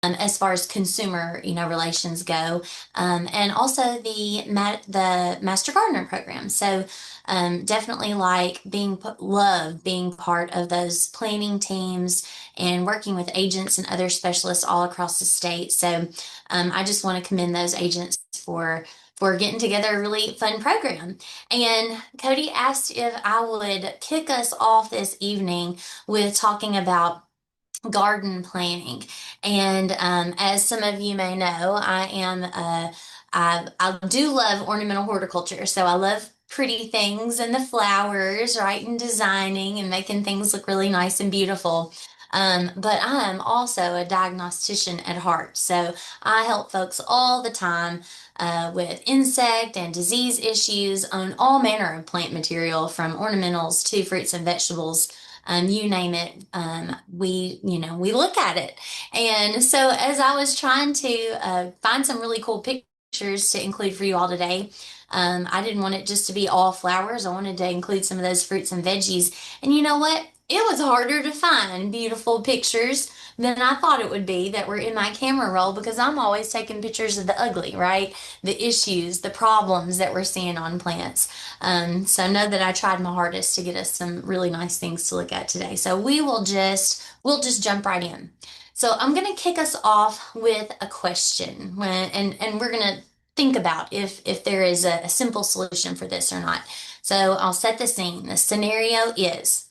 as far as consumer, relations go, and also the Master Gardener program. So definitely like love being part of those planning teams and working with agents and other specialists all across the state. So I just want to commend those agents for getting together a really fun program. And Cody asked if I would kick us off this evening with talking about garden planning. And as some of you may know, I do love ornamental horticulture. So I love pretty things and the flowers, right? And designing and making things look really nice and beautiful. But I am also a diagnostician at heart. So I help folks all the time with insect and disease issues on all manner of plant material, from ornamentals to fruits and vegetables. You name it, we look at it. And so as I was trying to find some really cool pictures to include for you all today, I didn't want it just to be all flowers. I wanted to include some of those fruits and veggies. And you know what? It was harder to find beautiful pictures than I thought it would be that were in my camera roll, because I'm always taking pictures of the ugly, right? The issues, the problems that we're seeing on plants. So know that I tried my hardest to get us some really nice things to look at today. So we'll just jump right in. So I'm going to kick us off with a question, and we're going to think about if there is a simple solution for this or not. So I'll set the scene. The scenario is,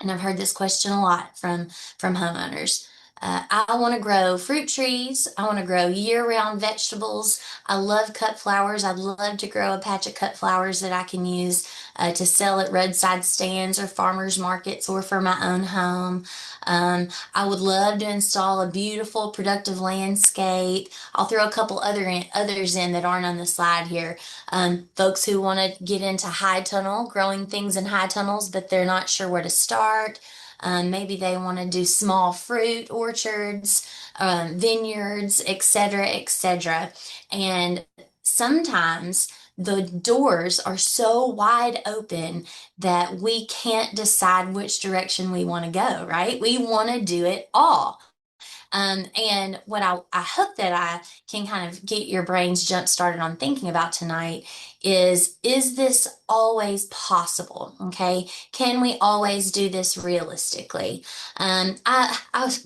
and I've heard this question a lot from homeowners. I want to grow fruit trees. I want to grow year-round vegetables. I love cut flowers. I'd love to grow a patch of cut flowers that I can use to sell at roadside stands or farmers markets or for my own home. I would love to install a beautiful, productive landscape. I'll throw a couple others in that aren't on the slide here. Folks who want to get into high tunnel, growing things in high tunnels, but they're not sure where to start. Maybe they want to do small fruit orchards, vineyards, etc., etc. And sometimes the doors are so wide open that we can't decide which direction we want to go, right? We want to do it all. And what I hope that I can kind of get your brains jump started on thinking about tonight is this always possible? Okay. Can we always do this realistically? I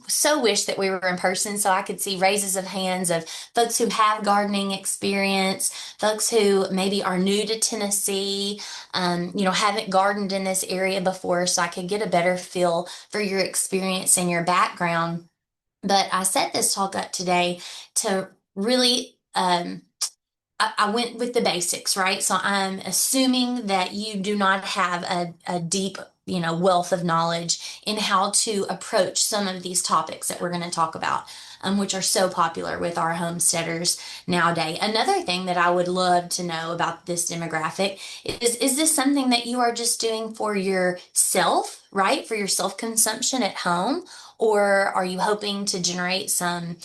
so wish that we were in person so I could see raises of hands of folks who have gardening experience, folks who maybe are new to Tennessee, haven't gardened in this area before, so I could get a better feel for your experience and your background. But I set this talk up today to really, I went with the basics, right? So I'm assuming that you do not have a deep, wealth of knowledge in how to approach some of these topics that we're going to talk about, which are so popular with our homesteaders nowadays. Another thing that I would love to know about this demographic is this something that you are just doing for yourself, right? For your self-consumption at home? Or are you hoping to generate some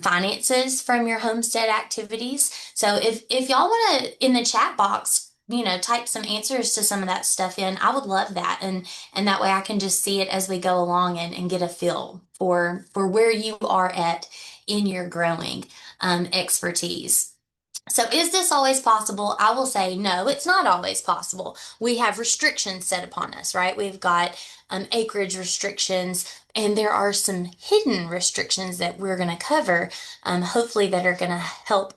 finances from your homestead activities? So if y'all want to in the chat box, type some answers to some of that stuff in, I would love that. And that way I can just see it as we go along and get a feel for where you are at in your growing expertise. So is this always possible? I will say no, it's not always possible. We have restrictions set upon us, right? We've got acreage restrictions, and there are some hidden restrictions that we're going to cover, hopefully that are going to help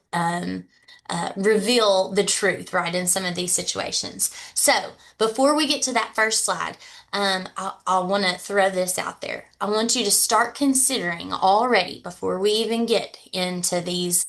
reveal the truth, right, in some of these situations. So before we get to that first slide, I want to throw this out there. I want you to start considering already, before we even get into these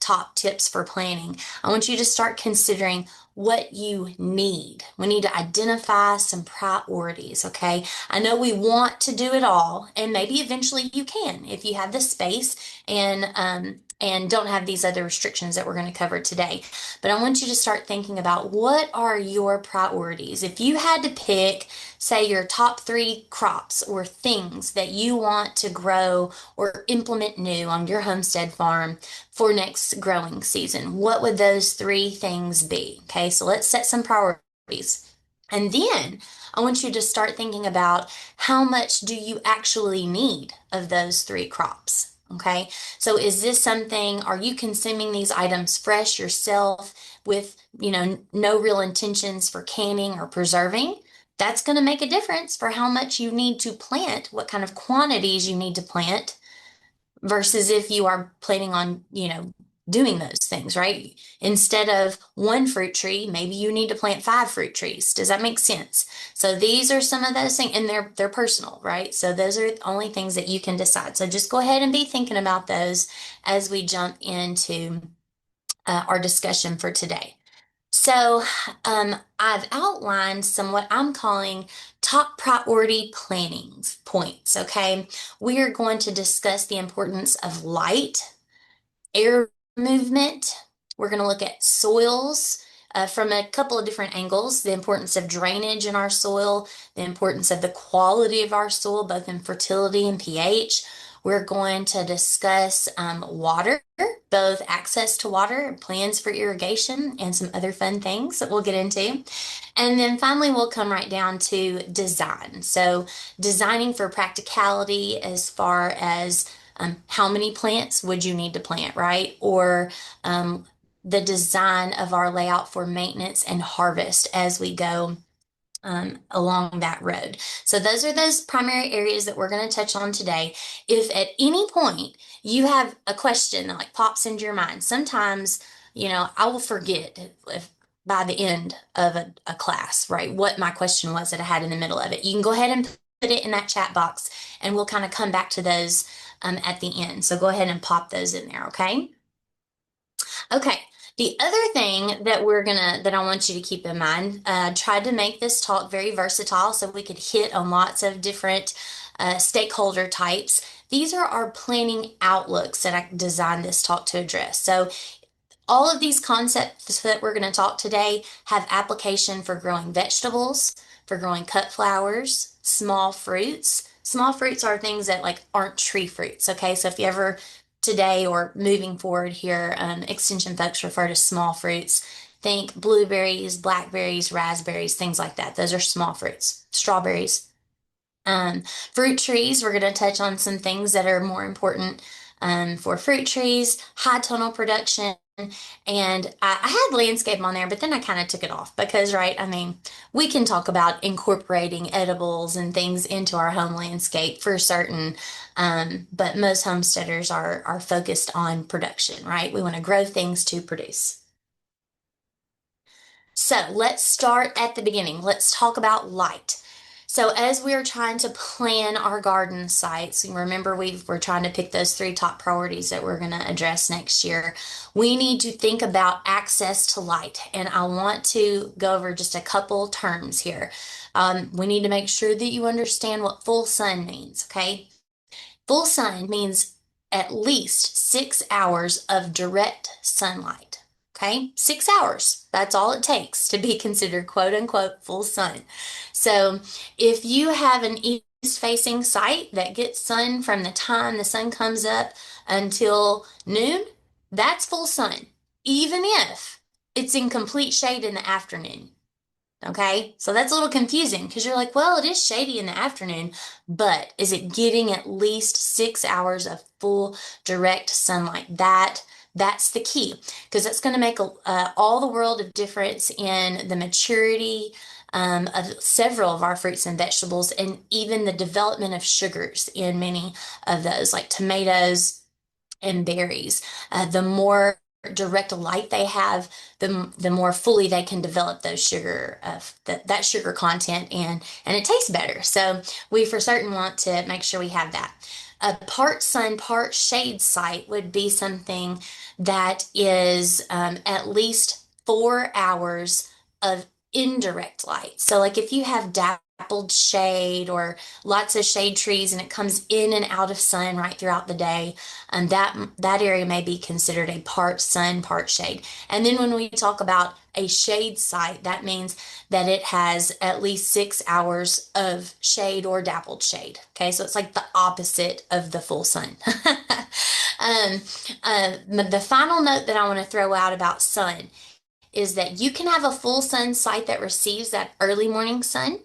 top tips for planning, I want you to start considering what you need. We need to identify some priorities, okay? I know we want to do it all, and maybe eventually you can if you have the space and don't have these other restrictions that we're going to cover today. But I want you to start thinking about, what are your priorities? If you had to pick, say, your top three crops or things that you want to grow or implement new on your homestead farm for next growing season, what would those three things be? Okay, so let's set some priorities. And then I want you to start thinking about, how much do you actually need of those three crops? Okay, so is this something, are you consuming these items fresh yourself with, no real intentions for canning or preserving? That's going to make a difference for how much you need to plant, what kind of quantities you need to plant versus if you are planning on, doing those things, right? Instead of one fruit tree, maybe you need to plant five fruit trees. Does that make sense? So these are some of those things, and they're personal, right? So those are the only things that you can decide. So just go ahead and be thinking about those as we jump into our discussion for today. So, I've outlined some what I'm calling top priority planning points. Okay. We are going to discuss the importance of light, air movement. We're going to look at soils from a couple of different angles, the importance of drainage in our soil, the importance of the quality of our soil, both in fertility and pH. We're going to discuss water, both access to water, plans for irrigation, and some other fun things that we'll get into. And then finally, we'll come right down to design. So, designing for practicality as far as how many plants would you need to plant, right? Or the design of our layout for maintenance and harvest as we go along that road. So those are those primary areas that we're going to touch on today. If at any point you have a question that like pops into your mind, sometimes, I will forget if by the end of a class, right, what my question was that I had in the middle of it. You can go ahead and put it in that chat box and we'll kind of come back to those at the end. So go ahead and pop those in there, okay? Okay. The other thing that I want you to keep in mind, tried to make this talk very versatile so we could hit on lots of different stakeholder types. These are our planning outlooks that I designed this talk to address. So all of these concepts that we're going to talk today have application for growing vegetables, for growing cut flowers, small fruits. Small fruits are things that like aren't tree fruits. Okay, so if you ever today or moving forward here, extension folks refer to small fruits. Think blueberries, blackberries, raspberries, things like that. Those are small fruits. Strawberries. Um, Fruit trees, we're going to touch on some things that are more important for fruit trees, high tunnel production. And I had landscape on there, but then I kind of took it off because, right, I mean, we can talk about incorporating edibles and things into our home landscape for certain, but most homesteaders are focused on production, right? We want to grow things to produce. So let's start at the beginning. Let's talk about light. So as we are trying to plan our garden sites, and remember we're trying to pick those three top priorities that we're going to address next year. We need to think about access to light, and I want to go over just a couple terms here. We need to make sure that you understand what full sun means. Okay, full sun means at least 6 hours of direct sunlight. Okay, 6 hours. That's all it takes to be considered quote unquote full sun. So if you have an east facing site that gets sun from the time the sun comes up until noon, that's full sun, even if it's in complete shade in the afternoon. Okay, so that's a little confusing because you're like, well, it is shady in the afternoon, but is it getting at least 6 hours of full direct sunlight? That's the key because that's going to make all the world of difference in the maturity of several of our fruits and vegetables, and even the development of sugars in many of those, like tomatoes and berries. The more direct light they have, the more fully they can develop those sugar that sugar content, and it tastes better. So we for certain want to make sure we have that. A part sun, part shade site would be something that is at least 4 hours of indirect light. So, like if you have dappled shade or lots of shade trees and it comes in and out of sun right throughout the day, that area may be considered a part sun, part shade. And then when we talk about a shade site, that means that it has at least 6 hours of shade or dappled shade. Okay, so it's like the opposite of the full sun. um, the final note that I want to throw out about sun is that you can have a full sun site that receives that early morning sun,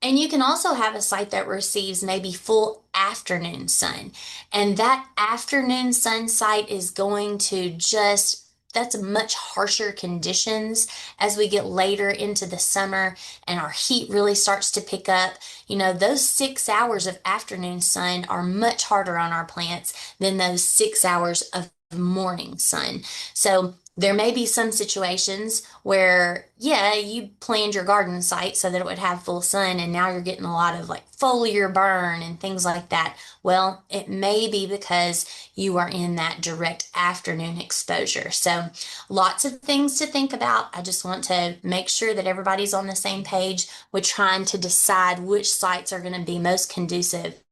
And you can also have a site that receives maybe full afternoon sun. And that afternoon sun site is going to just, that's much harsher conditions as we get later into the summer and our heat really starts to pick up. You know, those 6 hours of afternoon sun are much harder on our plants than those 6 hours of morning sun. So there may be some situations where, yeah, you planned your garden site so that it would have full sun, and now you're getting a lot of like foliar burn and things like that. Well, it may be because you are in that direct afternoon exposure. So, lots of things to think about. I just want to make sure that everybody's on the same page with trying to decide which sites are going to be most conducive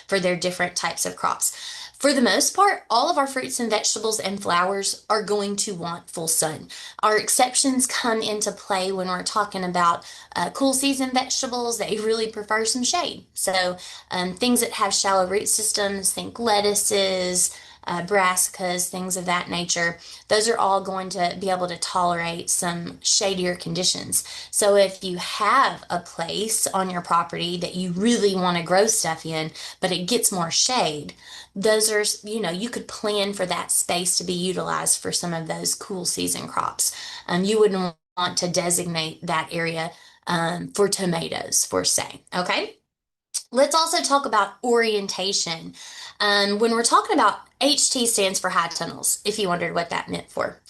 for their different types of crops. For the most part, all of our fruits and vegetables and flowers are going to want full sun. Our exceptions come into play when we're talking about cool season vegetables. They really prefer some shade. So things that have shallow root systems, think lettuces, brassicas, things of that nature, those are all going to be able to tolerate some shadier conditions. So if you have a place on your property that you really want to grow stuff in, but it gets more shade, those are, you could plan for that space to be utilized for some of those cool season crops. You wouldn't want to designate that area for tomatoes, for say, okay? Let's also talk about orientation. When we're talking about HT stands for high tunnels, if you wondered what that meant for.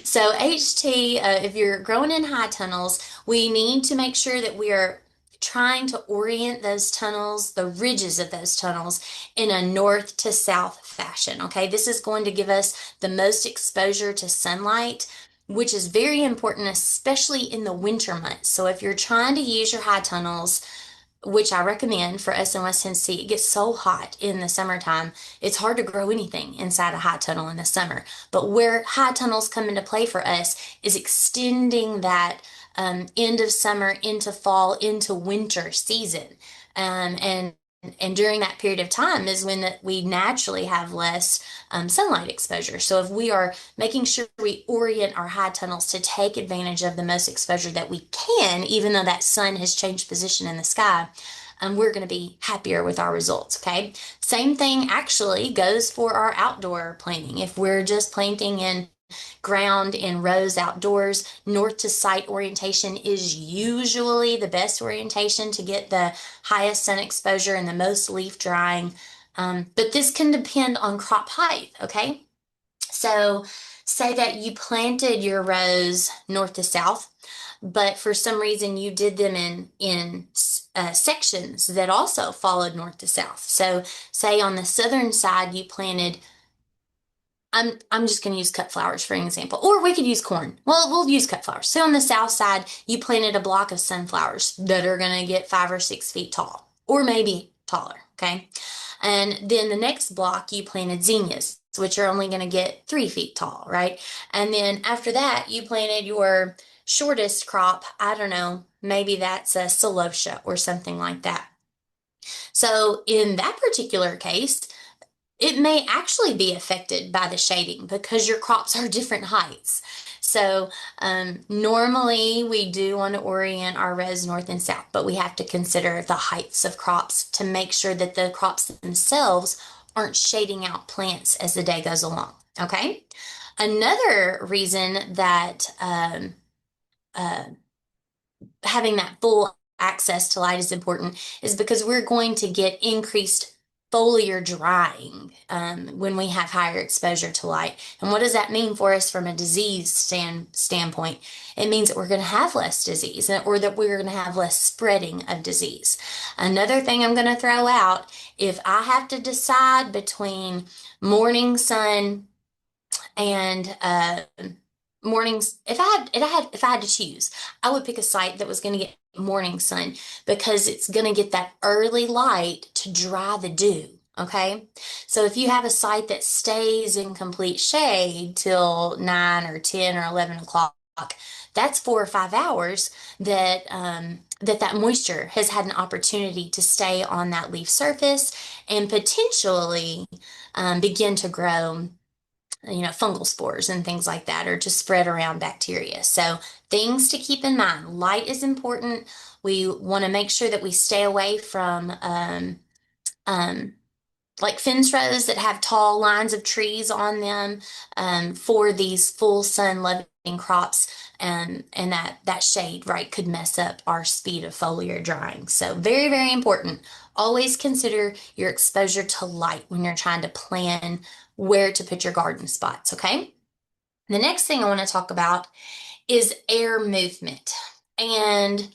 So HT, if you're growing in high tunnels, we need to make sure that we are trying to orient those tunnels, the ridges of those tunnels, in a north to south fashion. Okay, this is going to give us the most exposure to sunlight, which is very important, especially in the winter months. So if you're trying to use your high tunnels, which I recommend for us in West Tennessee, it gets so hot in the summertime, it's hard to grow anything inside a high tunnel in the summer. But where high tunnels come into play for us is extending that end of summer into fall into winter season. And during that period of time is when we naturally have less sunlight exposure. So if we are making sure we orient our high tunnels to take advantage of the most exposure that we can, even though that sun has changed position in the sky, we're going to be happier with our results. Okay. Same thing actually goes for our outdoor planting. If we're just planting in ground in rows outdoors, north to site orientation is usually the best orientation to get the highest sun exposure and the most leaf drying. But this can depend on crop height, okay? So say that you planted your rows north to south, but for some reason you did them in sections that also followed north to south. So say on the southern side you planted, I'm just going to use cut flowers for an example, or we could use corn. Well, we'll use cut flowers. So on the south side, you planted a block of sunflowers that are going to get 5 or 6 feet tall, or maybe taller. Okay. And then the next block, you planted zinnias, which are only going to get 3 feet tall, right? And then after that, you planted your shortest crop. I don't know, maybe that's a celosia or something like that. So in that particular case, it may actually be affected by the shading because your crops are different heights. So normally we do want to orient our rows north and south, but we have to consider the heights of crops to make sure that the crops themselves aren't shading out plants as the day goes along. Okay. Another reason that uh, having that full access to light is important is because we're going to get increased foliar drying when we have higher exposure to light. And what does that mean for us from a disease standpoint? It means that we're going to have less disease, or that we're going to have less spreading of disease. Another thing I'm going to throw out, if I have to decide between morning sun and mornings, if I had to choose, I would pick a site that was going to get morning sun because it's going to get that early light to dry the dew. Okay. So if you have a site that stays in complete shade till 9 or 10 or 11 o'clock, that's 4 or 5 hours that moisture has had an opportunity to stay on that leaf surface and potentially begin to grow, fungal spores and things like that, or just spread around bacteria. So things to keep in mind. Light is important. We want to make sure that we stay away from um, like fence rows that have tall lines of trees on them for these full sun loving crops. And that shade, right, could mess up our speed of foliar drying. So very, very important. Always consider your exposure to light when you're trying to plan where to put your garden spots, okay? The next thing I want to talk about is air movement. And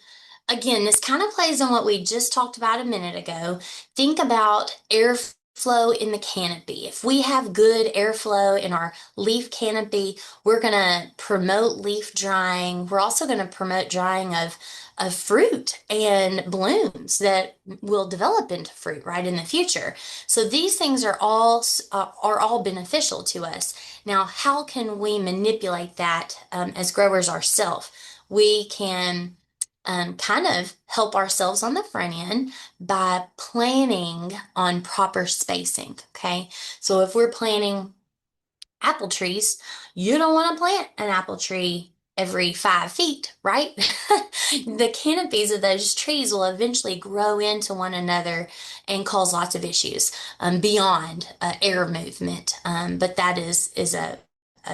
again, this kind of plays on what we just talked about a minute ago. Think about airflow in the canopy. If we have good airflow in our leaf canopy, we're going to promote leaf drying. We're also going to promote drying of fruit and blooms that will develop into fruit right in the future. So these things are all beneficial to us. Now, how can we manipulate that as growers ourselves? We can kind of help ourselves on the front end by planning on proper spacing. Okay. So if we're planting apple trees, you don't want to plant an apple tree every 5 feet, right? The canopies of those trees will eventually grow into one another and cause lots of issues beyond air movement. But that is a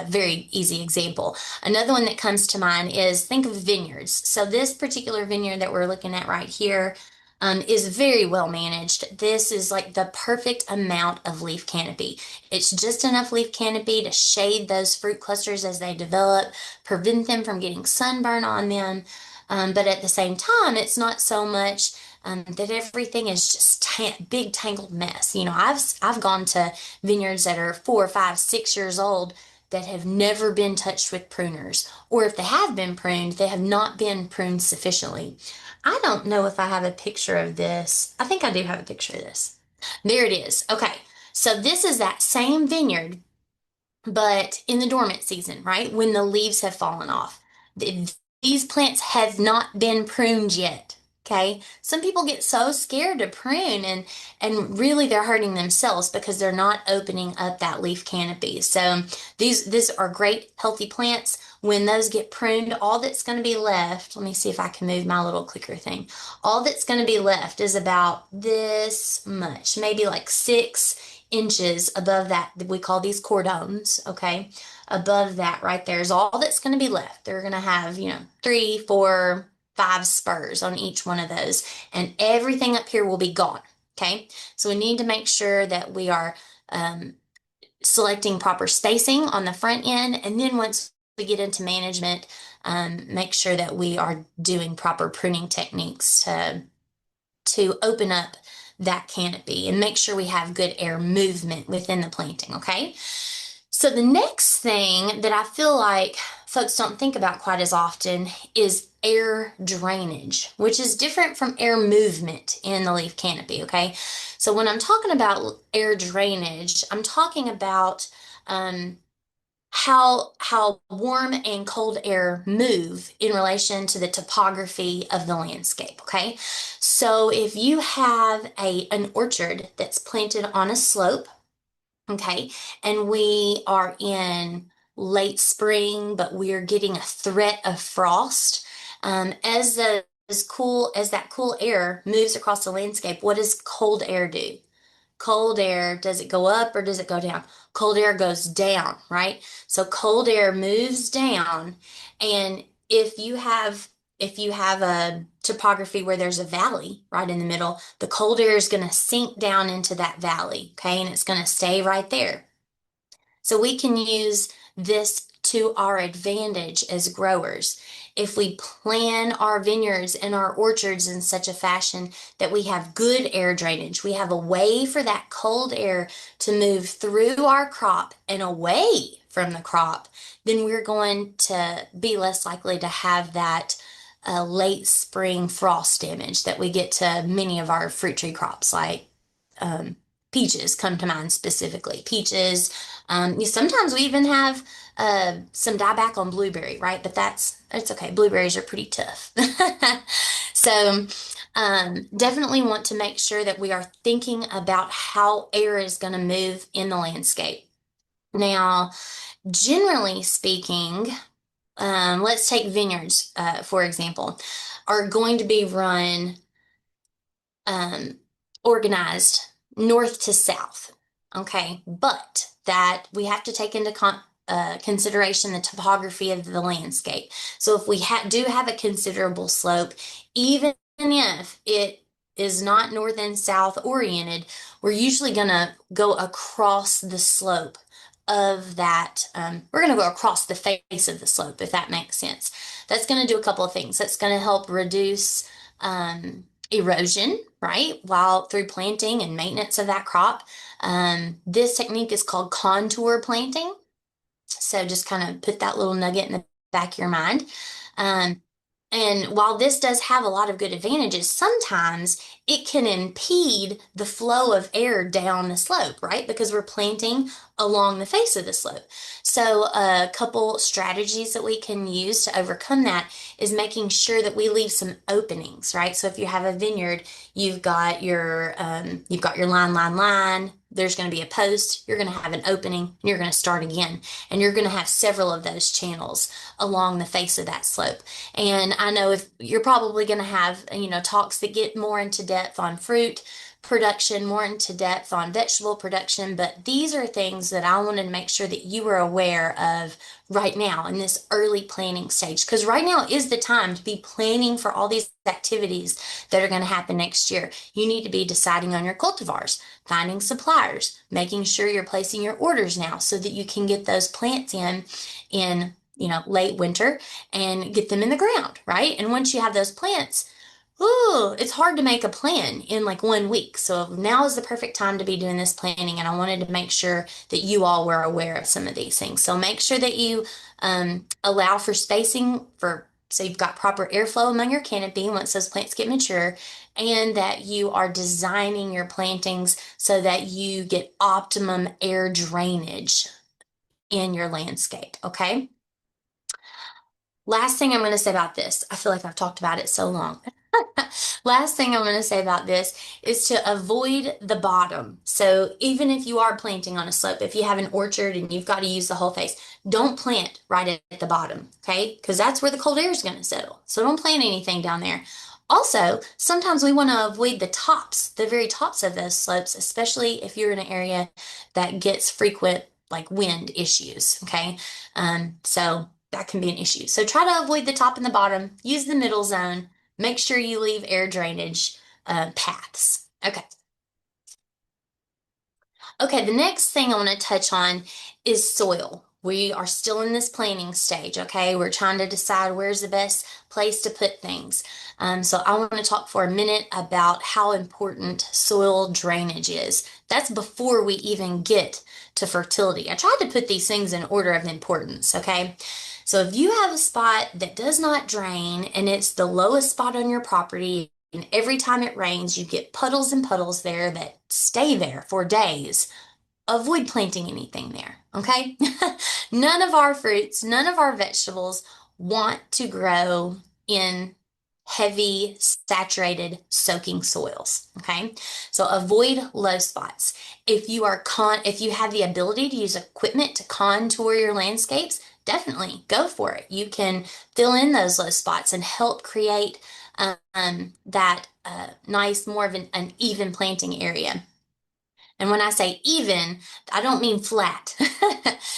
very easy example. Another one that comes to mind is think of vineyards. So this particular vineyard that we're looking at right here is very well managed. This is like the perfect amount of leaf canopy. It's just enough leaf canopy to shade those fruit clusters as they develop, prevent them from getting sunburn on them. But at the same time, it's not so much that everything is just big tangled mess. You know, I've gone to vineyards that are 4, 5, 6 years old that have never been touched with pruners, or if they have been pruned, they have not been pruned sufficiently. I don't know if I have a picture of this. I think I do have a picture of this. There it is. Okay. So this is that same vineyard, but in the dormant season, right? When the leaves have fallen off. These plants have not been pruned yet. Okay. Some people get so scared to prune and really they're hurting themselves because they're not opening up that leaf canopy. So these are great healthy plants. When those get pruned, all that's going to be left, let me see if I can move my little clicker thing. All that's going to be left is about this much, maybe like 6 inches above that. We call these cordones, okay? Above that right there is all that's going to be left. They're going to have, 3, 4, 5 spurs on each one of those, and everything up here will be gone, okay? So we need to make sure that we are selecting proper spacing on the front end, and then once we get into management, make sure that we are doing proper pruning techniques to open up that canopy and make sure we have good air movement within the planting, okay? So the next thing that I feel like folks don't think about quite as often is air drainage, which is different from air movement in the leaf canopy, okay? So when I'm talking about air drainage, I'm talking about how warm and cold air move in relation to the topography of the landscape, okay? So if you have an orchard that's planted on a slope, okay, and we are in late spring, but we are getting a threat of frost, as that cool air moves across the landscape, what does cold air do? Cold air, does it go up or does it go down? Cold air goes down, right? So cold air moves down, and if you have a topography where there's a valley right in the middle, the cold air is going to sink down into that valley, okay? And it's going to stay right there. So we can use this to our advantage as growers. If we plan our vineyards and our orchards in such a fashion that we have good air drainage, we have a way for that cold air to move through our crop and away from the crop, then we're going to be less likely to have that late spring frost damage that we get to many of our fruit tree crops, like um, peaches come to mind specifically. Peaches. Sometimes we even have some dieback on blueberry, right? But it's okay. Blueberries are pretty tough. So definitely want to make sure that we are thinking about how air is going to move in the landscape. Now, generally speaking, let's take vineyards, for example, are going to be run um, organized north to south. Okay, but that we have to take into consideration the topography of the landscape. So if we do have a considerable slope, even if it is not north and south oriented, we're usually going to go across the slope of that. We're going to go across the face of the slope, if that makes sense. That's going to do a couple of things. That's going to help reduce erosion, right? While through planting and maintenance of that crop. This technique is called contour planting. So just kind of put that little nugget in the back of your mind. Um, and while this does have a lot of good advantages, sometimes it can impede the flow of air down the slope, right? Because we're planting along the face of the slope. So a couple strategies that we can use to overcome that is making sure that we leave some openings, right? So if you have a vineyard, you've got your line. There's going to be a post. You're going to have an opening, and you're going to start again, and you're going to have several of those channels along the face of that slope. And I know if you're probably going to have, talks that get more into depth on fruit production, more into depth on vegetable production, but these are things that I wanted to make sure that you were aware of right now in this early planning stage. Because right now is the time to be planning for all these activities that are going to happen next year. You need to be deciding on your cultivars, finding suppliers, making sure you're placing your orders now so that you can get those plants in late winter and get them in the ground, right? And once you have those plants, ooh, it's hard to make a plan in like 1 week. So now is the perfect time to be doing this planning. And I wanted to make sure that you all were aware of some of these things. So make sure that you allow for spacing so you've got proper airflow among your canopy once those plants get mature, and that you are designing your plantings so that you get optimum air drainage in your landscape. Okay. Last thing I'm going to say about this, I feel like I've talked about it so long. Last thing I'm going to say about this is to avoid the bottom. So even if you are planting on a slope, if you have an orchard and you've got to use the whole face, don't plant right at the bottom, okay? Because that's where the cold air is going to settle. So don't plant anything down there. Also, sometimes we want to avoid the tops, the very tops of those slopes, especially if you're in an area that gets frequent like wind issues, okay? So that can be an issue. So try to avoid the top and the bottom, use the middle zone. Make sure you leave air drainage paths. Okay. Okay, the next thing I want to touch on is soil. We are still in this planning stage, okay? We're trying to decide where's the best place to put things. So I want to talk for a minute about how important soil drainage is. That's before we even get to fertility. I tried to put these things in order of importance, okay? So if you have a spot that does not drain and it's the lowest spot on your property, and every time it rains, you get puddles and puddles there that stay there for days. Avoid planting anything there, okay? None of our fruits, none of our vegetables want to grow in heavy, saturated, soaking soils, okay? So avoid low spots. If you have the ability to use equipment to contour your landscapes, definitely go for it. You can fill in those low spots and help create that nice, more of an even planting area. And when I say even, I don't mean flat.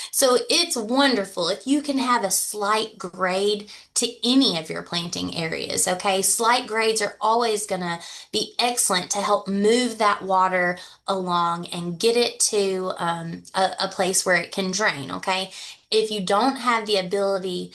So it's wonderful if you can have a slight grade to any of your planting areas, okay? Slight grades are always going to be excellent to help move that water along and get it to a place where it can drain, okay? If you don't have the ability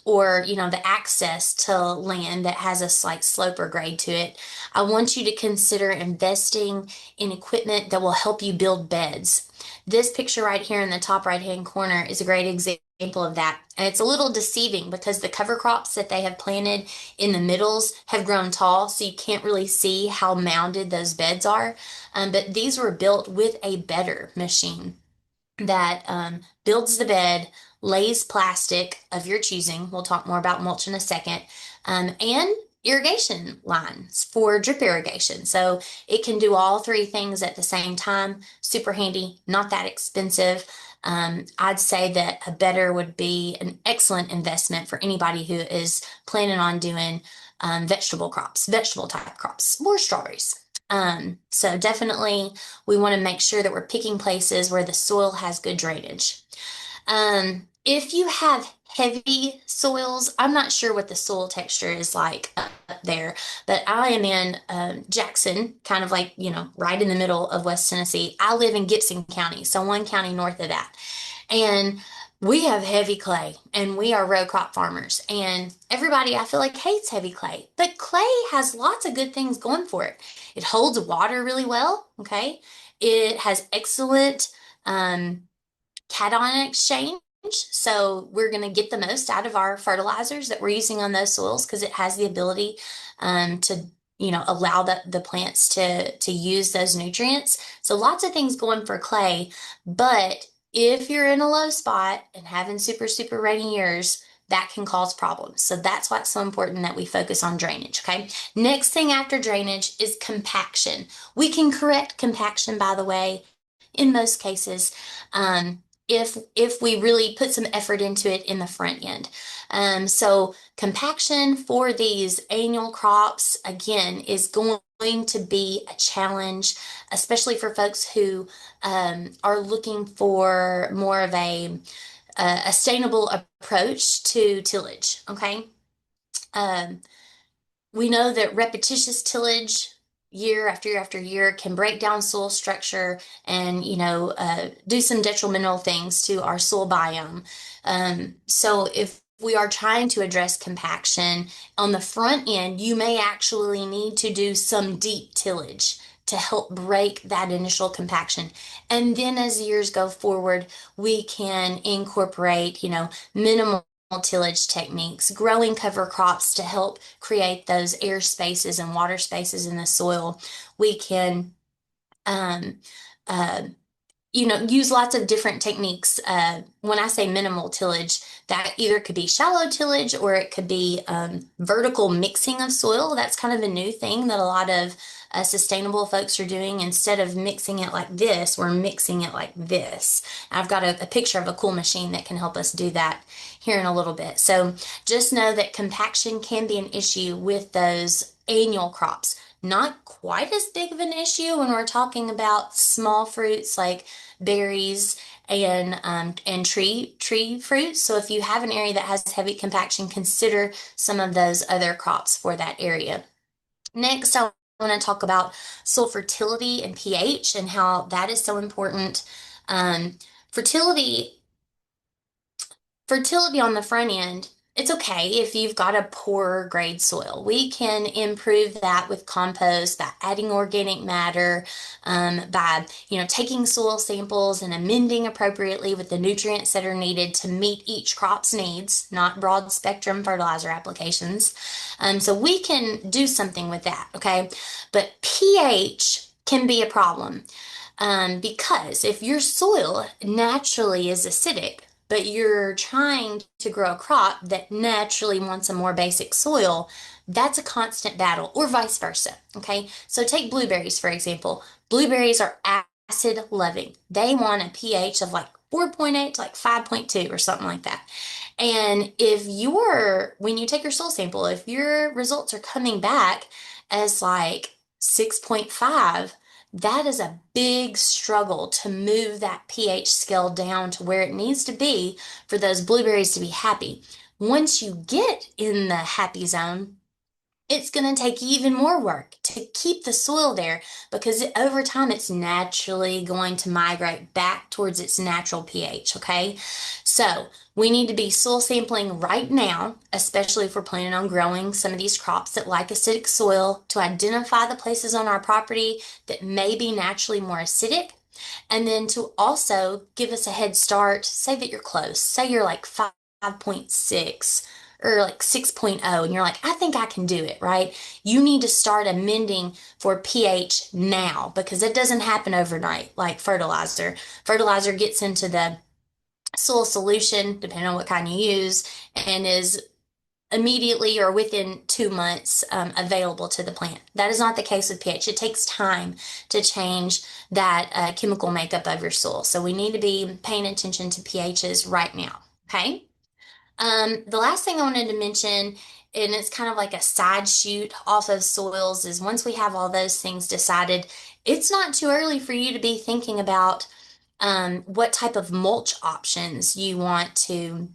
or the access to land that has a slight slope or grade to it, I want you to consider investing in equipment that will help you build beds. This picture right here in the top right hand corner is a great example of that. And it's a little deceiving because the cover crops that they have planted in the middles have grown tall, so you can't really see how mounded those beds are. But these were built with a bedder machine that builds the bed, lays plastic of your choosing. We'll talk more about mulch in a second, and irrigation lines for drip irrigation. So it can do all three things at the same time. Super handy, not that expensive. I'd say that a bedder would be an excellent investment for anybody who is planning on doing vegetable crops, vegetable type crops, or strawberries. So definitely we want to make sure that we're picking places where the soil has good drainage. If you have heavy soils, I'm not sure what the soil texture is like up there, but I am in Jackson, kind of like, right in the middle of West Tennessee. I live in Gibson County, so one county north of that. And we have heavy clay and we are row crop farmers. And everybody I feel like hates heavy clay, but clay has lots of good things going for it. It holds water really well. Okay. It has excellent um, cation exchange. So we're going to get the most out of our fertilizers that we're using on those soils because it has the ability to allow the plants to use those nutrients. So lots of things going for clay, but if you're in a low spot and having super, super rainy years, that can cause problems. So that's why it's so important that we focus on drainage, okay? Next thing after drainage is compaction. We can correct compaction, by the way, in most cases, if we really put some effort into it in the front end. So compaction for these annual crops, again, is going to be a challenge, especially for folks who are looking for more of a sustainable approach to tillage. Okay. Um, we know that repetitious tillage year after year after year can break down soil structure and do some detrimental things to our soil biome. So if we are trying to address compaction on the front end, you may actually need to do some deep tillage to help break that initial compaction. And then as years go forward, we can incorporate, minimal tillage techniques, growing cover crops to help create those air spaces and water spaces in the soil. We can um, uh, use lots of different techniques. When I say minimal tillage, that either could be shallow tillage or it could be vertical mixing of soil. That's kind of a new thing that a lot of sustainable folks are doing. Instead of mixing it like this, we're mixing it like this. I've got a picture of a cool machine that can help us do that here in a little bit. So just know that compaction can be an issue with those annual crops. Not quite as big of an issue when we're talking about small fruits like berries and tree fruits. So if you have an area that has heavy compaction, consider some of those other crops for that area. Next, I want to talk about soil fertility and pH and how that is so important. Um, fertility Fertility on the front end, it's okay if you've got a poorer grade soil. We can improve that with compost, by adding organic matter, by taking soil samples and amending appropriately with the nutrients that are needed to meet each crop's needs, not broad spectrum fertilizer applications. So we can do something with that, okay? But pH can be a problem. Because if your soil naturally is acidic, but you're trying to grow a crop that naturally wants a more basic soil, that's a constant battle, or vice versa. Okay, so take blueberries, for example. Blueberries are acid loving, they want a pH of like 4.8 to like 5.2 or something like that. And when you take your soil sample, if your results are coming back as like 6.5, that is a big struggle to move that pH scale down to where it needs to be for those blueberries to be happy. Once you get in the happy zone, it's going to take even more work to keep the soil there because over time it's naturally going to migrate back towards its natural pH, okay? So we need to be soil sampling right now, especially if we're planning on growing some of these crops that like acidic soil, to identify the places on our property that may be naturally more acidic, and then to also give us a head start. Say that you're close. Say you're like 5.6 or like 6.0, and you're like, I think I can do it, right? You need to start amending for pH now because it doesn't happen overnight like fertilizer. Fertilizer gets into the soil solution, depending on what kind you use, and is immediately or within 2 months available to the plant. That is not the case with pH. It takes time to change that chemical makeup of your soil. So we need to be paying attention to pHs right now. Okay. The last thing I wanted to mention, and it's kind of like a side shoot off of soils, is once we have all those things decided, it's not too early for you to be thinking about what type of mulch options you want to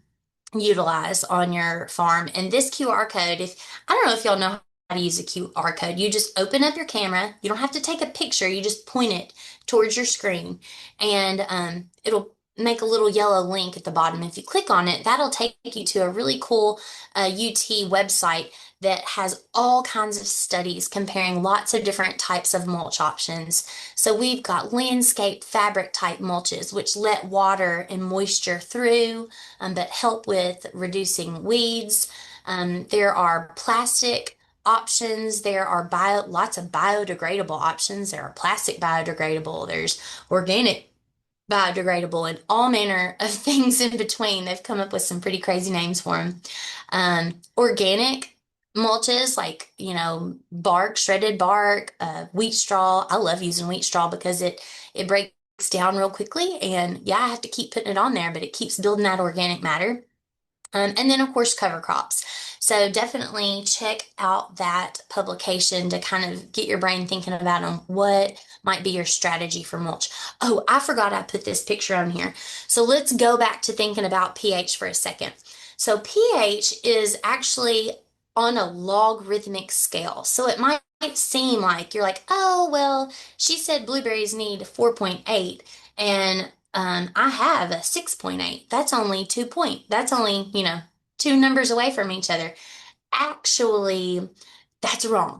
utilize on your farm. And this QR code, if I don't know if y'all know how to use a QR code, you just open up your camera. You don't have to take a picture, you just point it towards your screen, and it'll make a little yellow link at the bottom. If you click on it, that'll take you to a really cool UT website that has all kinds of studies comparing lots of different types of mulch options. So we've got landscape fabric type mulches, which let water and moisture through, but help with reducing weeds. There are plastic options. There are lots of biodegradable options. There are plastic biodegradable. There's organic biodegradable and all manner of things in between. They've come up with some pretty crazy names for them. Organic mulches like, bark, shredded bark, wheat straw. I love using wheat straw because it breaks down real quickly. And yeah, I have to keep putting it on there, but it keeps building that organic matter. And then, of course, cover crops. So definitely check out that publication to kind of get your brain thinking about what might be your strategy for mulch. Oh, I forgot I put this picture on here. So let's go back to thinking about pH for a second. So pH is actually on a logarithmic scale. So it might seem like you're like, oh, well, she said blueberries need 4.8, and I have a 6.8. That's only 2 point. That's only, two numbers away from each other. Actually, that's wrong.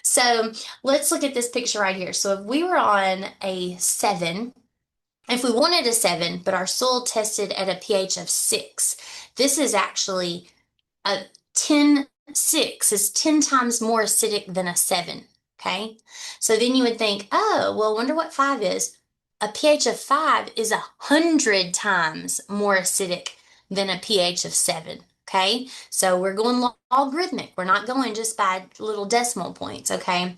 So let's look at this picture right here. So if we were on a 7, if we wanted a 7, but our soil tested at a pH of 6, this is actually a 6 is 10 times more acidic than a 7. Okay. So then you would think, oh, well, wonder what 5 is. A pH of 5 is 100 times more acidic than a pH of 7. Okay. So we're going logarithmic. We're not going just by little decimal points. Okay.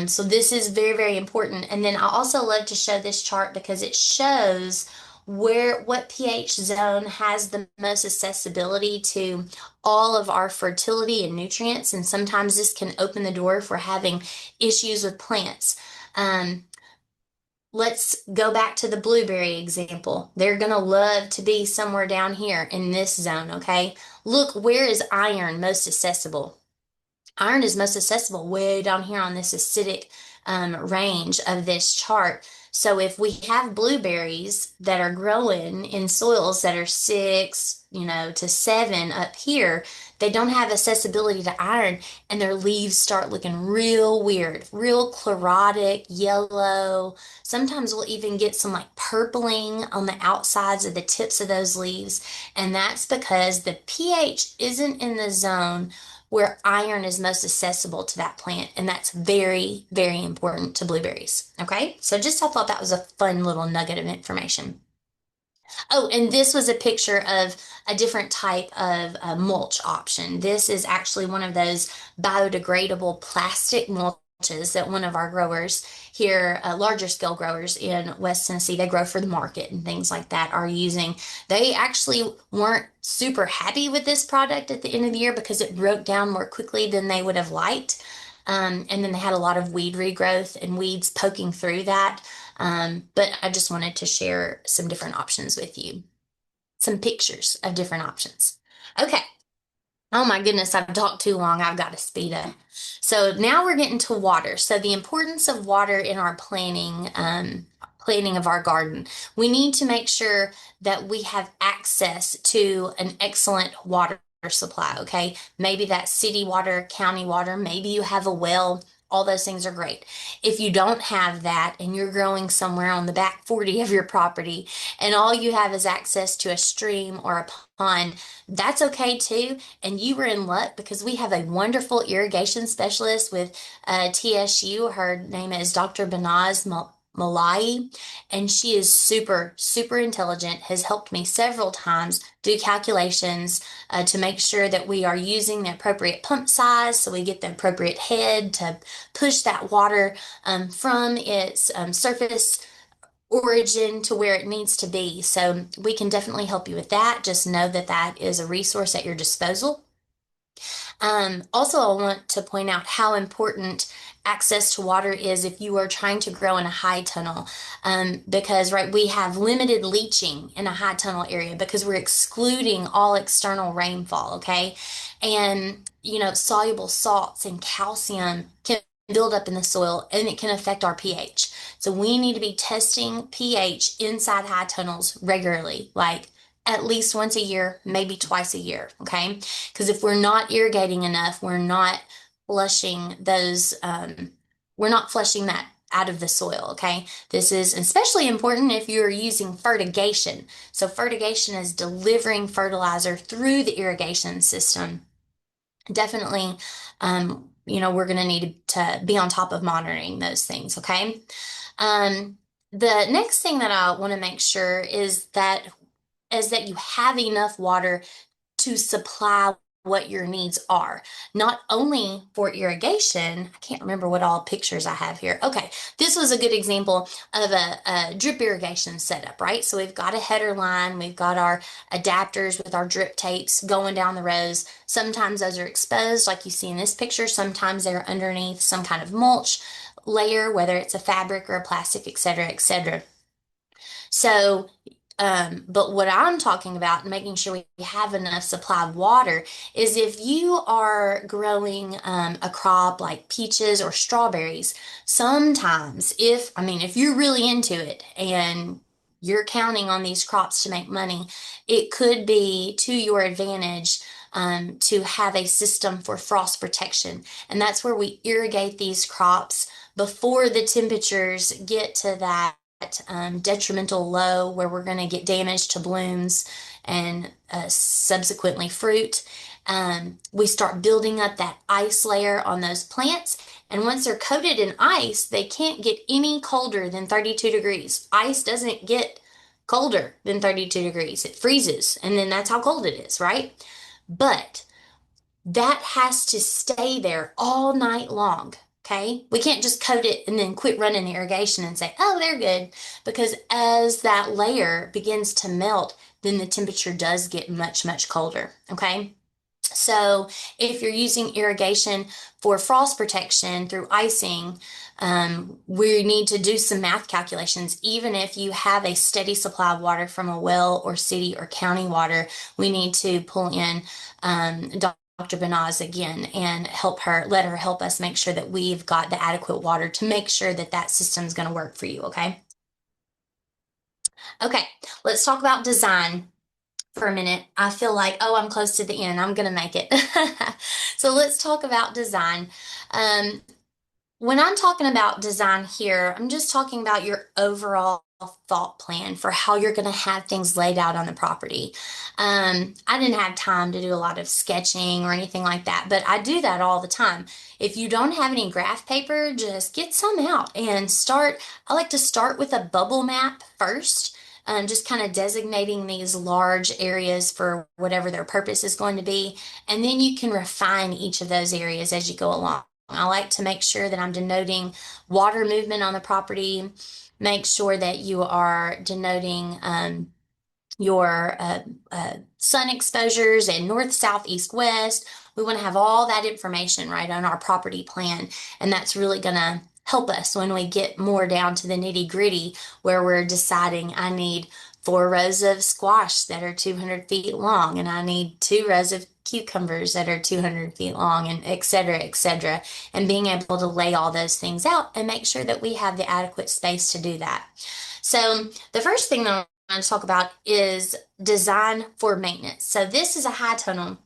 So this is very, very important. And then I also love to show this chart because it shows what pH zone has the most accessibility to all of our fertility and nutrients. And sometimes this can open the door for having issues with plants. Let's go back to the blueberry example. They're going to love to be somewhere down here in this zone, okay? Look, where is iron most accessible? Iron is most accessible way down here on this acidic range of this chart. So if we have blueberries that are growing in soils that are 6, to 7 up here, they don't have accessibility to iron, and their leaves start looking real weird, real chlorotic, yellow. Sometimes we'll even get some like purpling on the outsides of the tips of those leaves, and that's because the pH isn't in the zone where iron is most accessible to that plant. And that's very, very important to blueberries. Okay. So I thought that was a fun little nugget of information. Oh, and this was a picture of a different type of mulch option. This is actually one of those biodegradable plastic mulches that one of our growers here, larger scale growers in West Tennessee, they grow for the market and things like that, are using. They actually weren't super happy with this product at the end of the year because it broke down more quickly than they would have liked. And then they had a lot of weed regrowth and weeds poking through that. But I just wanted to share some different options with you, some pictures of different options. Okay. Oh my goodness, I've talked too long. I've got to speed up. So now we're getting to water. So the importance of water in our planning of our garden. We need to make sure that we have access to an excellent water supply, okay? Maybe that's city water, county water, maybe you have a well. All those things are great. If you don't have that and you're growing somewhere on the back 40 of your property and all you have is access to a stream or a pond, that's okay too. And you were in luck because we have a wonderful irrigation specialist with TSU. Her name is Dr. Banaz Malai, and she is super, super intelligent, has helped me several times do calculations to make sure that we are using the appropriate pump size so we get the appropriate head to push that water from its surface origin to where it needs to be. So we can definitely help you with that. Just know that that is a resource at your disposal. Also, I want to point out how important access to water is if you are trying to grow in a high tunnel. Because, right, we have limited leaching in a high tunnel area because we're excluding all external rainfall, okay? And, soluble salts and calcium can build up in the soil and it can affect our pH. So we need to be testing pH inside high tunnels regularly, like at least once a year, maybe twice a year, okay? Because if we're not irrigating enough, flushing those, we're not flushing that out of the soil, okay? This is especially important if you're using fertigation. So fertigation is delivering fertilizer through the irrigation system. Definitely, we're going to need to be on top of monitoring those things, okay? The next thing that I want to make sure is that you have enough water to supply what your needs are, not only for irrigation. I can't remember what all pictures I have here. Okay, this was a good example of a drip irrigation setup, right? So we've got a header line, we've got our adapters with our drip tapes going down the rows. Sometimes those are exposed, like you see in this picture. Sometimes they're underneath some kind of mulch layer, whether it's a fabric or a plastic, etc., etc. So, but what I'm talking about, making sure we have enough supply of water, is if you are growing a crop like peaches or strawberries, sometimes if you're really into it and you're counting on these crops to make money, it could be to your advantage to have a system for frost protection. And that's where we irrigate these crops before the temperatures get to that detrimental low where we're going to get damage to blooms and subsequently fruit. We start building up that ice layer on those plants. And once they're coated in ice, they can't get any colder than 32 degrees. Ice doesn't get colder than 32 degrees. It freezes, and then that's how cold it is, right? But that has to stay there all night long. Okay, we can't just coat it and then quit running the irrigation and say, oh, they're good. Because as that layer begins to melt, then the temperature does get much, much colder. Okay, so if you're using irrigation for frost protection through icing, we need to do some math calculations. Even if you have a steady supply of water from a well or city or county water, we need to pull in Dr. Banaz again and let her help us make sure that we've got the adequate water to make sure that that system is going to work for you, okay? Okay, let's talk about design for a minute. I feel like, oh, I'm close to the end. I'm going to make it. So let's talk about design. Um, when I'm talking about design here, I'm just talking about your overall thought plan for how you're going to have things laid out on the property. I didn't have time to do a lot of sketching or anything like that, but I do that all the time. If you don't have any graph paper, just get some out and start. I like to start with a bubble map first. Just kind of designating these large areas for whatever their purpose is going to be. And then you can refine each of those areas as you go along. I like to make sure that I'm denoting water movement on the property, make sure that you are denoting your sun exposures and north, south, east, west. We want to have all that information right on our property plan, and that's really going to help us when we get more down to the nitty gritty where we're deciding I need 4 rows of squash that are 200 feet long, and I need 2 rows of cucumbers that are 200 feet long, and et cetera, et cetera. And being able to lay all those things out and make sure that we have the adequate space to do that. So the first thing that I want to talk about is design for maintenance. So this is a high tunnel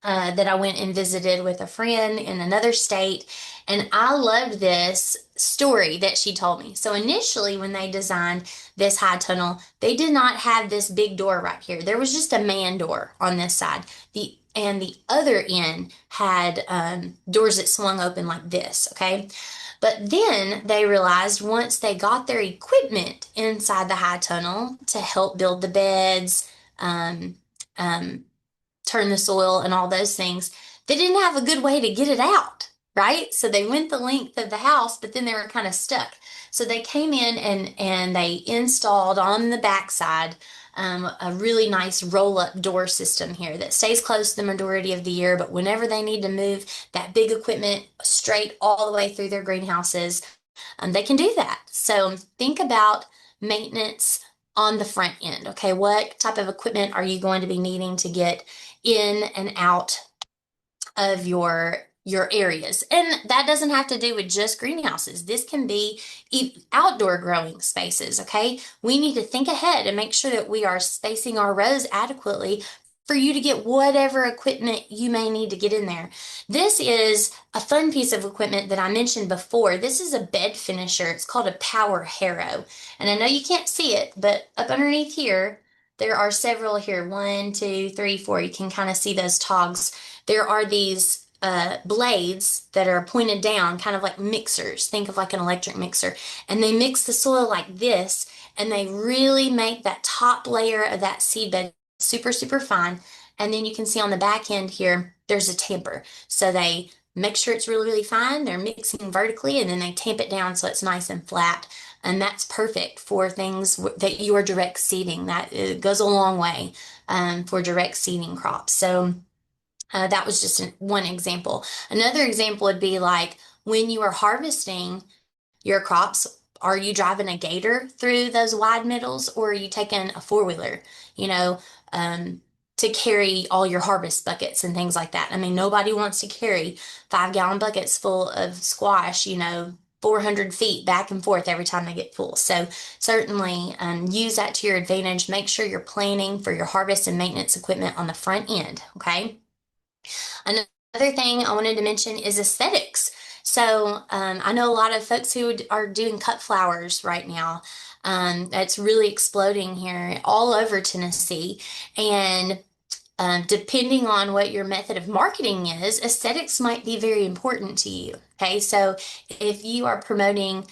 that I went and visited with a friend in another state. And I loved this story that she told me. So initially, when they designed this high tunnel, they did not have this big door right here. There was just a man door on this side. And the other end had doors that swung open like this, okay? But then they realized once they got their equipment inside the high tunnel to help build the beds, um, um, turn the soil and all those things, they didn't have a good way to get it out, right? So they went the length of the house, but then they were kind of stuck. So they came in and they installed on the backside a really nice roll-up door system here that stays closed the majority of the year, but whenever they need to move that big equipment straight all the way through their greenhouses, they can do that. So think about maintenance on the front end. Okay, what type of equipment are you going to be needing to get in and out of your areas? And that doesn't have to do with just greenhouses. This can be outdoor growing spaces, okay? We need to think ahead and make sure that we are spacing our rows adequately for you to get whatever equipment you may need to get in there. This is a fun piece of equipment that I mentioned before. This is a bed finisher. It's called a power harrow. And I know you can't see it, but up underneath here, there are several here. One, two, three, four. You can kind of see those togs. There are these blades that are pointed down, kind of like mixers. Think of like an electric mixer. And they mix the soil like this, and they really make that top layer of that seed bed super, super fine. And then you can see on the back end here, there's a tamper. So they make sure it's really, really fine. They're mixing vertically, and then they tamp it down so it's nice and flat. And that's perfect for things that you are direct seeding. That goes a long way for direct seeding crops. So that was just one example. Another example would be like when you are harvesting your crops, are you driving a gator through those wide middles, or are you taking a four-wheeler, you know, to carry all your harvest buckets and things like that? I mean, nobody wants to carry 5-gallon buckets full of squash, 400 feet back and forth every time they get full. So certainly use that to your advantage. Make sure you're planning for your harvest and maintenance equipment on the front end, okay? Another thing I wanted to mention is aesthetics. So I know a lot of folks who are doing cut flowers right now. That's really exploding here all over Tennessee. And depending on what your method of marketing is, aesthetics might be very important to you. Okay, so if you are promoting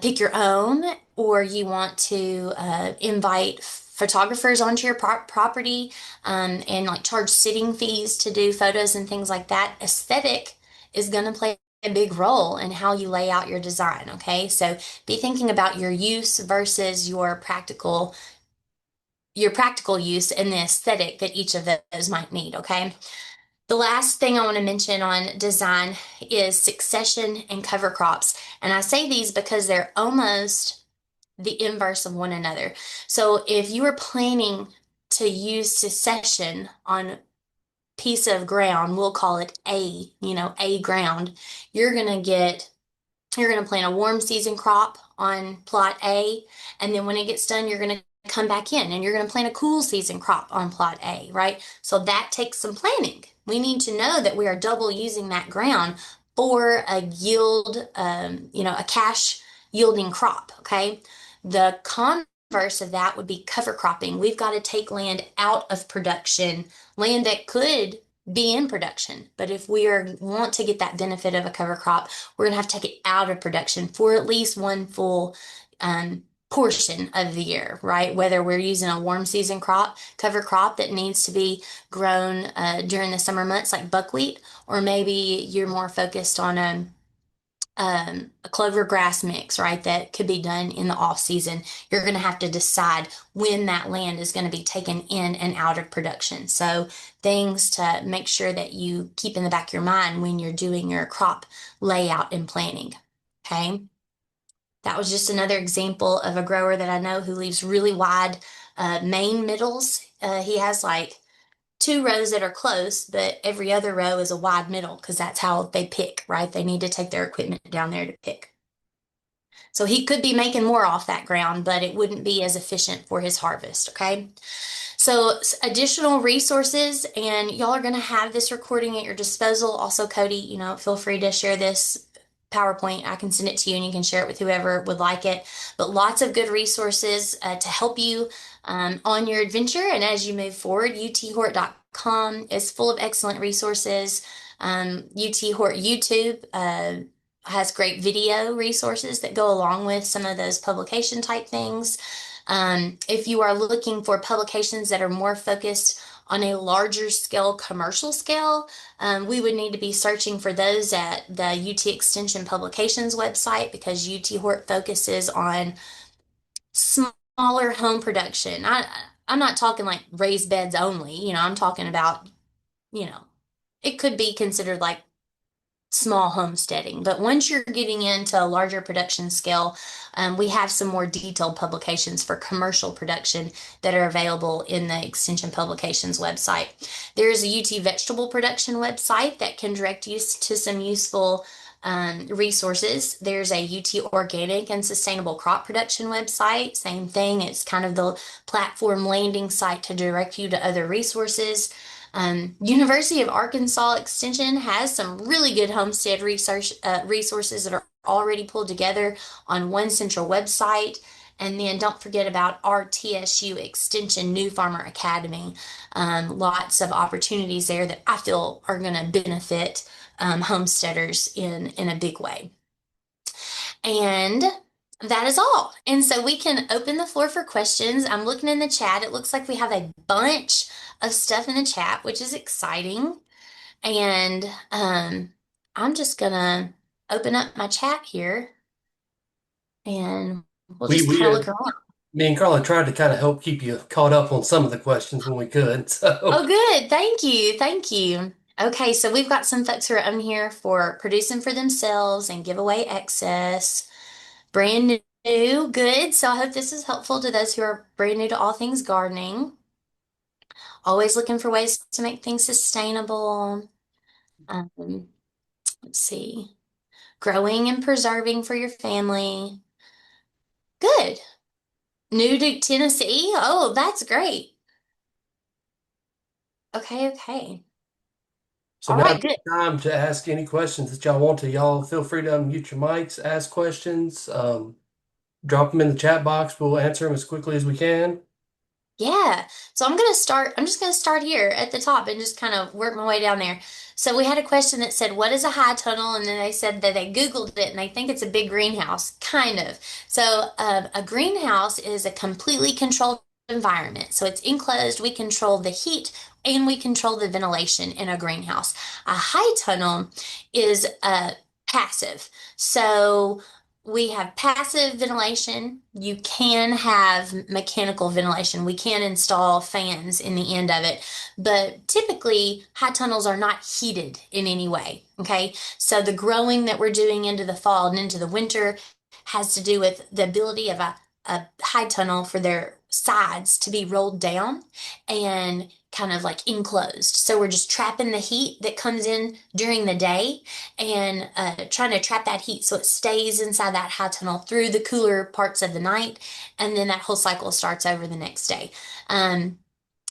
pick your own, or you want to invite photographers onto your property and like charge sitting fees to do photos and things like that, aesthetic is going to play a big role in how you lay out your design. Okay, so be thinking about your use versus your practical use and the aesthetic that each of those might need, okay? The last thing I want to mention on design is succession and cover crops. And I say these because they're almost the inverse of one another. So if you are planning to use succession on piece of ground, we'll call it A ground, you're going to plant a warm season crop on plot A, and then when it gets done, you're going to come back in and you're going to plant a cool season crop on plot A, right? So that takes some planning. We need to know that we are double using that ground for a yield, a cash yielding crop, okay? The converse of that would be cover cropping. We've got to take land out of production, land that could be in production. But if want to get that benefit of a cover crop, we're going to have to take it out of production for at least one full portion of the year, right? Whether we're using a warm season cover crop that needs to be grown during the summer months like buckwheat, or maybe you're more focused on a clover grass mix, right? That could be done in the off season. You're going to have to decide when that land is going to be taken in and out of production. So things to make sure that you keep in the back of your mind when you're doing your crop layout and planning. Okay. That was just another example of a grower that I know who leaves really wide main middles. He has like 2 rows that are close, but every other row is a wide middle because that's how they pick, right? They need to take their equipment down there to pick. So he could be making more off that ground, but it wouldn't be as efficient for his harvest, okay? So additional resources, and y'all are going to have this recording at your disposal. Also, Cody, feel free to share this PowerPoint. I can send it to you and you can share it with whoever would like it. But lots of good resources to help you on your adventure and as you move forward. uthort.com is full of excellent resources. UT Hort YouTube has great video resources that go along with some of those publication type things. If you are looking for publications that are more focused on a larger scale, commercial scale, we would need to be searching for those at the UT Extension Publications website because UT Hort focuses on smaller home production. I'm not talking like raised beds only, I'm talking about, you know, it could be considered like small homesteading. But once you're getting into a larger production scale, we have some more detailed publications for commercial production that are available in the Extension Publications website. There's a UT vegetable production website that can direct you to some useful resources. There's a UT organic and sustainable crop production website. Same thing. It's kind of the platform landing site to direct you to other resources. University of Arkansas Extension has some really good homestead research resources that are already pulled together on one central website. And then don't forget about our TSU Extension New Farmer Academy. Lots of opportunities there that I feel are going to benefit homesteaders in a big way. And that is all. And so we can open the floor for questions. I'm looking in the chat. It looks like we have a bunch of stuff in the chat, which is exciting. And I'm just gonna open up my chat here and we'll We just we kind of look around. Me and Carla tried to kind of help keep you caught up on some of the questions when we could. So Oh, good. Thank you. Thank you. Okay, so we've got some folks who are on here for producing for themselves and giveaway excess. Brand new. Good. So I hope this is helpful to those who are brand new to all things gardening. Always looking for ways to make things sustainable. Um, let's see. Growing and preserving for your family. Good. New to Tennessee? Oh, that's great. Okay, okay. so All now right, it's good. time to ask any questions that y'all want to. Y'all feel free to unmute your mics, ask questions, drop them in the chat box. We'll answer them as quickly as we can. Yeah. So I'm just gonna start here at the top and just kind of work my way down there. So we had a question that said, what is a high tunnel? And then they said that they Googled it and they think it's a big greenhouse. Kind of. So a greenhouse is a completely controlled environment. So it's enclosed. We control the heat and we control the ventilation in a greenhouse. A high tunnel is passive. So we have passive ventilation. You can have mechanical ventilation. We can install fans in the end of it, but typically high tunnels are not heated in any way. Okay. So the growing that we're doing into the fall and into the winter has to do with the ability of a high tunnel for their sides to be rolled down and kind of like enclosed. So we're just trapping the heat that comes in during the day and trying to trap that heat so it stays inside that high tunnel through the cooler parts of the night. And then that whole cycle starts over the next day.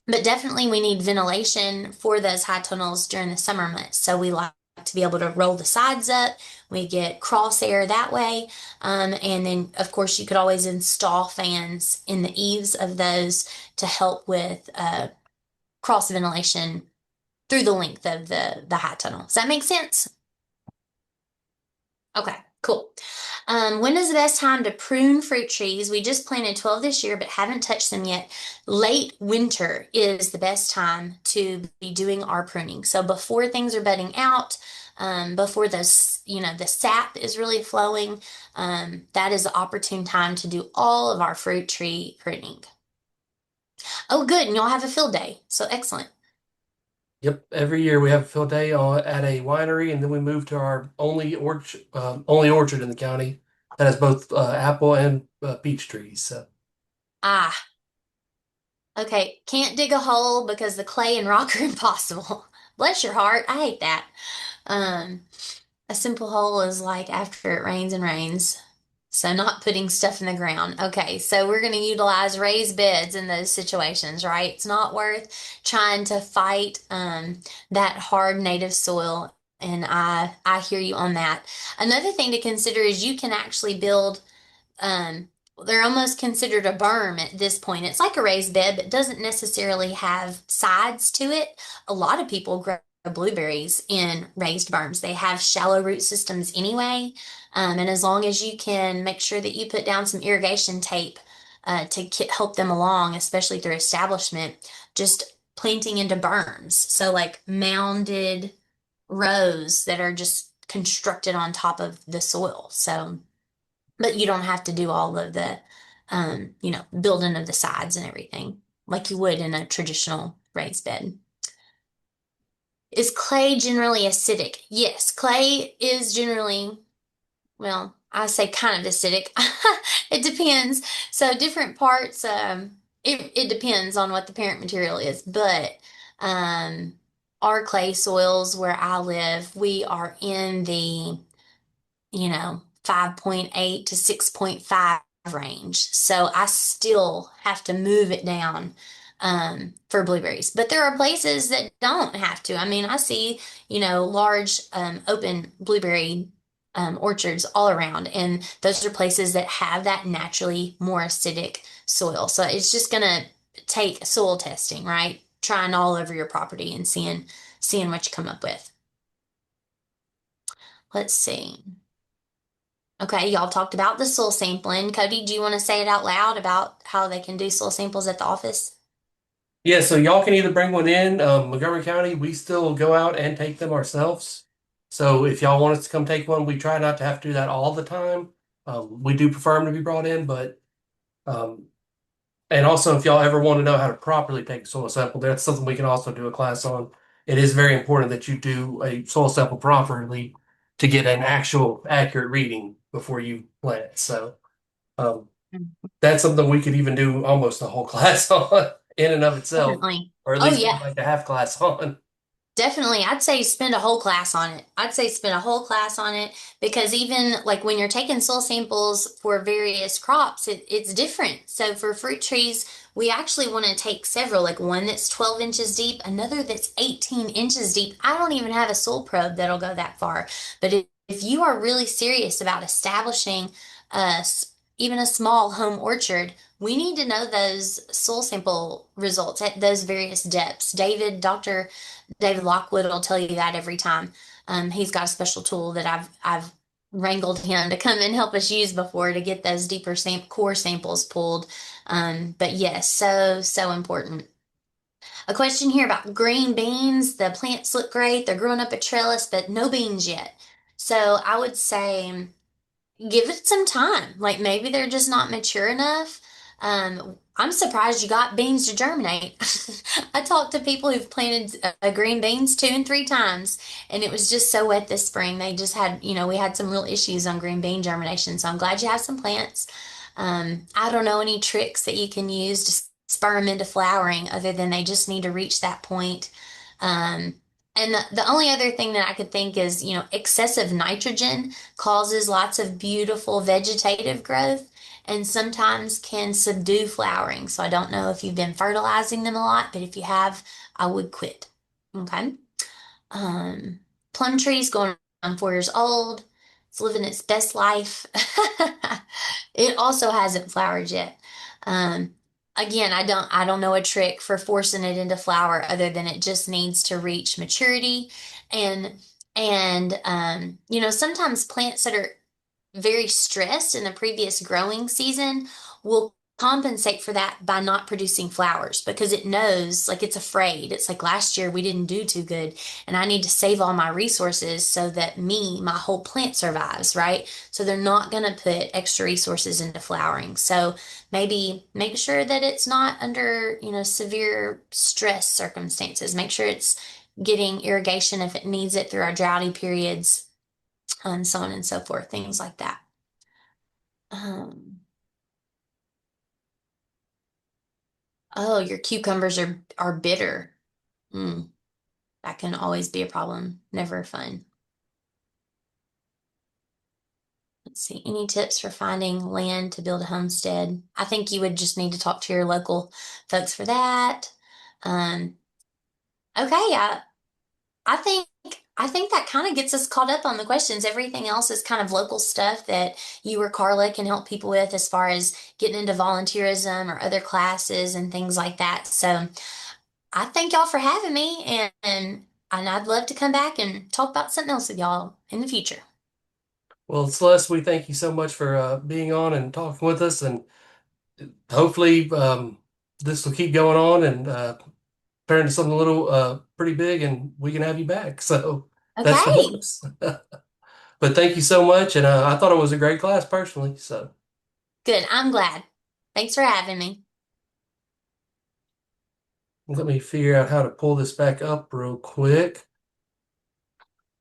But definitely we need ventilation for those high tunnels during the summer months. So we like to be able to roll the sides up. We get crosshair that way. And then, of course, you could always install fans in the eaves of those to help with cross ventilation through the length of the high tunnel. Does that make sense? Okay, cool. When is the best time to prune fruit trees? We just planted 12 this year, but haven't touched them yet. Late winter is the best time to be doing our pruning. So before things are budding out, before the sap is really flowing, that is the opportune time to do all of our fruit tree pruning. Oh, good. And y'all have a field day. So excellent. Yep, every year we have a field day at a winery, and then we move to our only orchard in the county that has both apple and peach trees. So Ah, okay. Can't dig a hole because the clay and rock are impossible. Bless your heart. I hate that. Um, a simple hole is like after it rains and rains. So not putting stuff in the ground. Okay, so we're going to utilize raised beds in those situations, right? It's not worth trying to fight that hard native soil. And I hear you on that. Another thing to consider is you can actually build um, they're almost considered a berm at this point. It's like a raised bed, but doesn't necessarily have sides to it. A lot of people grow blueberries in raised berms. They have shallow root systems anyway. And as long as you can make sure that you put down some irrigation tape to help them along, especially through establishment, just planting into berms. So like mounded rows that are just constructed on top of the soil. So, but you don't have to do all of the, building of the sides and everything like you would in a traditional raised bed. Is clay generally acidic? Yes, clay is generally, well, I say kind of acidic. It depends. So different parts, it depends on what the parent material is, but um, our clay soils where I live, we are in the 5.8 to 6.5 range. So I still have to move it down for blueberries. But there are places that don't have to. I mean, I see, large open blueberry orchards all around, and those are places that have that naturally more acidic soil. So it's just gonna take soil testing, right? Trying all over your property and seeing what you come up with. Let's see. Okay, y'all talked about the soil sampling. Cody, do you want to say it out loud about how they can do soil samples at the office? Yeah, so y'all can either bring one in. Montgomery County, we still go out and take them ourselves. So if y'all want us to come take one, we try not to have to do that all the time. We do prefer them to be brought in, but um, and also if y'all ever want to know how to properly take a soil sample, that's something we can also do a class on. It is very important that you do a soil sample properly to get an actual accurate reading before you plant. So um, that's something we could even do almost a whole class on in and of itself, Definitely. or at Oh, least maybe yeah. like a half class on. Definitely, I'd say spend a whole class on it. I'd say spend a whole class on it because even like when you're taking soil samples for various crops, it's different. So for fruit trees, we actually want to take several, like one that's 12 inches deep, another that's 18 inches deep. I don't even have a soil probe that'll go that far. But if you are really serious about establishing even a small home orchard, we need to know those soil sample results at those various depths. David Lockwood will tell you that every time. He's got a special tool that I've wrangled him to come and help us use before to get those deeper core samples pulled. But yes, so important. A question here about green beans. The plants look great. They're growing up a trellis, but no beans yet. So I would say give it some time. Like maybe they're just not mature enough. I'm surprised you got beans to germinate. I talked to people who've planted green beans 2 and 3 times, and it was just so wet this spring. They just had, we had some real issues on green bean germination. So I'm glad you have some plants. I don't know any tricks that you can use to spur them into flowering other than they just need to reach that point. Um, and the only other thing that I could think is, excessive nitrogen causes lots of beautiful vegetative growth and sometimes can subdue flowering. So I don't know if you've been fertilizing them a lot, but if you have, I would quit. Okay. Um, Plum tree's going on 4 years old. It's living its best life. It also hasn't flowered yet. Um, Again, I don't know a trick for forcing it into flower other than it just needs to reach maturity and sometimes plants that are very stressed in the previous growing season will compensate for that by not producing flowers because it knows, like it's afraid. It's like last year we didn't do too good and I need to save all my resources so that my whole plant survives, right? So they're not going to put extra resources into flowering. So maybe make sure that it's not under, severe stress circumstances. Make sure it's getting irrigation if it needs it through our droughty periods and so on and so forth, things like that. Um, oh, your cucumbers are bitter. Mm, that can always be a problem. Never fun. Let's see. Any tips for finding land to build a homestead? I think you would just need to talk to your local folks for that. Um, okay, I think I think that kind of gets us caught up on the questions. Everything else is kind of local stuff that you or Carla can help people with as far as getting into volunteerism or other classes and things like that. So I thank y'all for having me and And I'd love to come back and talk about something else with y'all in the future. Well, Celeste, we thank you so much for being on and talking with us, and hopefully this will keep going on and turn into something a little pretty big, and we can have you back. So that's the Okay, hopes. But thank you so much, and I thought it was a great class personally. So good. I'm glad. Thanks for having me. let me figure out how to pull this back up real quick.